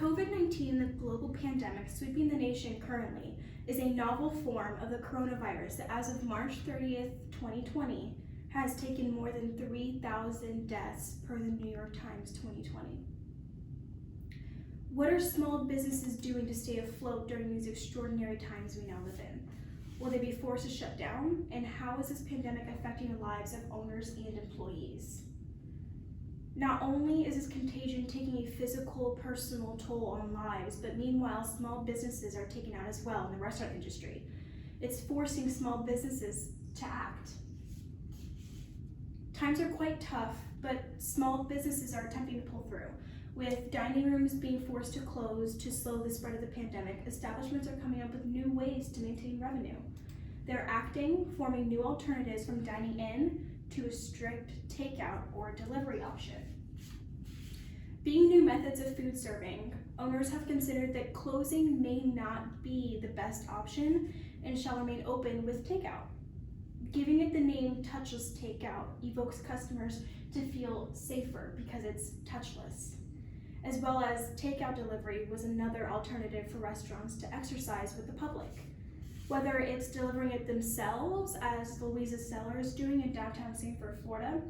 COVID-19, the global pandemic sweeping the nation currently, is a novel form of the coronavirus that as of March 30th, 2020, has taken more than 3,000 deaths per the New York Times 2020. What are small businesses doing to stay afloat during these extraordinary times we now live in? Will they be forced to shut down? And how is this pandemic affecting the lives of owners and employees? Not only is this contagion taking a physical, personal toll on lives, but meanwhile, small businesses are taken out as well in the restaurant industry. It's forcing small businesses to act. Times are quite tough, but small businesses are attempting to pull through. With dining rooms being forced to close to slow the spread of the pandemic, establishments are coming up with new ways to maintain revenue. They're acting, forming new alternatives from dining in to a strict takeout or delivery option. Being new methods of food serving, owners have considered that closing may not be the best option and shall remain open with takeout. Giving it the name touchless takeout evokes customers to feel safer because it's touchless. As well as takeout delivery was another alternative for restaurants to exercise with the public. Whether it's delivering it themselves, as Louisa's Cellar is doing in downtown Sanford, Florida,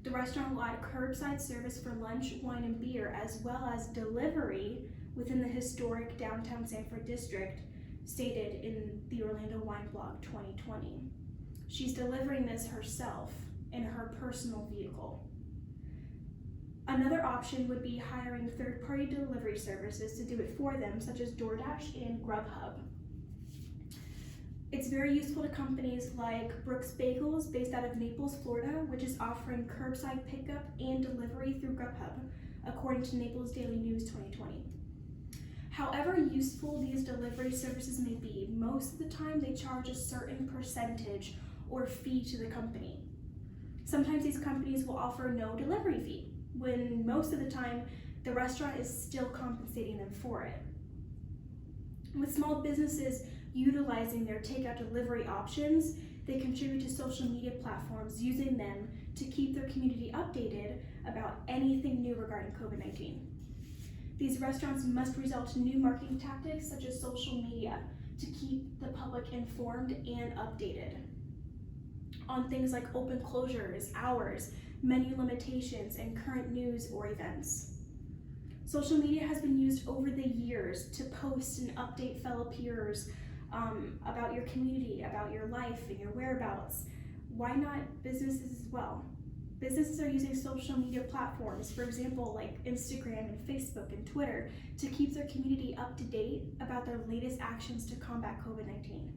the restaurant will add curbside service for lunch, wine, and beer, as well as delivery within the historic downtown Sanford district, stated in the Orlando Wine Blog 2020. She's delivering this herself in her personal vehicle. Another option would be hiring third-party delivery services to do it for them, such as DoorDash and Grubhub. It's very useful to companies like Brooks Bagels, based out of Naples, Florida, which is offering curbside pickup and delivery through Grubhub, according to Naples Daily News 2020. However useful these delivery services may be, most of the time they charge a certain percentage or fee to the company. Sometimes these companies will offer no delivery fee, when most of the time the restaurant is still compensating them for it. With small businesses utilizing their takeout delivery options, they contribute to social media platforms, using them to keep their community updated about anything new regarding COVID-19. These restaurants must resort to new marketing tactics such as social media to keep the public informed and updated on things like open closures, hours, menu limitations, and current news or events. Social media has been used over the years to post and update fellow peers about your community, about your life and your whereabouts. Why not businesses as well? Businesses are using social media platforms, for example, like Instagram and Facebook and Twitter, to keep their community up to date about their latest actions to combat COVID-19.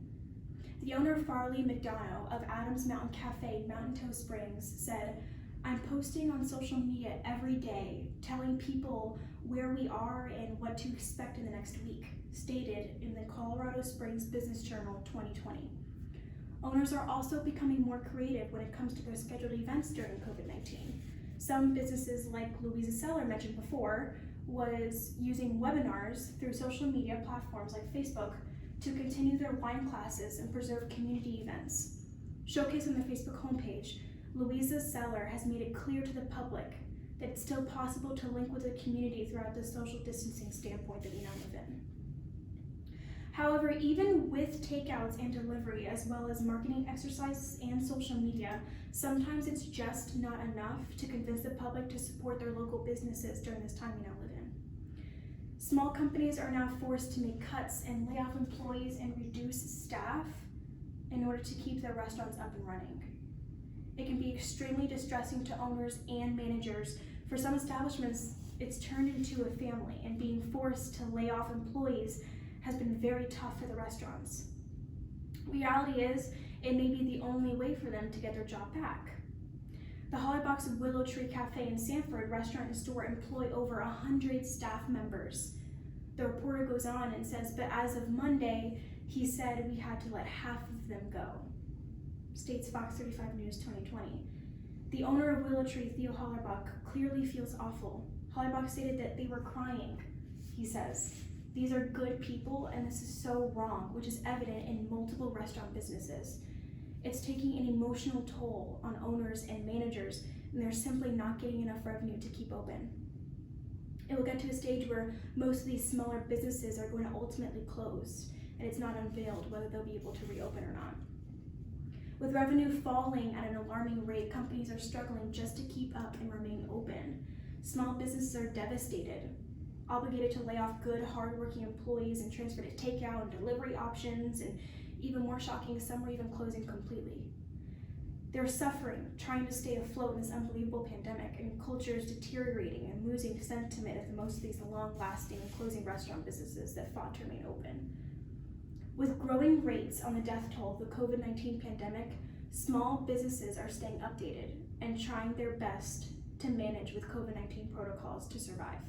The owner, Farley McDonough of Adams Mountain Cafe, Mountain Toe Springs, said, "I'm posting on social media every day, telling people where we are and what to expect in the next week," stated in the Colorado Springs Business Journal 2020. Owners are also becoming more creative when it comes to their scheduled events during COVID-19. Some businesses, like Louisa's Cellar mentioned before, was using webinars through social media platforms like Facebook to continue their wine classes and preserve community events. Showcased on their Facebook homepage, Louisa's Cellar has made it clear to the public that it's still possible to link with the community throughout the social distancing standpoint that we now live in. However, even with takeouts and delivery, as well as marketing exercises and social media, sometimes it's just not enough to convince the public to support their local businesses during this time we now live in. Small companies are now forced to make cuts and lay off employees and reduce staff in order to keep their restaurants up and running. It can be extremely distressing to owners and managers. For some establishments, it's turned into a family, and being forced to lay off employees has been very tough for the restaurants. Reality is, it may be the only way for them to get their job back. The Hollybox Willow Tree Cafe in Sanford restaurant and store employ over 100 staff members. The reporter goes on and says, "But as of Monday, he said we had to let half of them go," states Fox 35 News 2020. The owner of Willow Tree, Theo Hollerbach, clearly feels awful. Hollerbach stated that they were crying. He says, "These are good people and this is so wrong," which is evident in multiple restaurant businesses. It's taking an emotional toll on owners and managers, and they're simply not getting enough revenue to keep open. It will get to a stage where most of these smaller businesses are going to ultimately close, and it's not unveiled whether they'll be able to reopen or not. With revenue falling at an alarming rate, companies are struggling just to keep up and remain open. Small businesses are devastated, obligated to lay off good, hardworking employees and transfer to takeout and delivery options, and even more shocking, some are even closing completely. They're suffering, trying to stay afloat in this unbelievable pandemic, and culture is deteriorating and losing sentiment of most of these long-lasting and closing restaurant businesses that fought to remain open. With growing rates on the death toll of the COVID-19 pandemic, small businesses are staying updated and trying their best to manage with COVID-19 protocols to survive.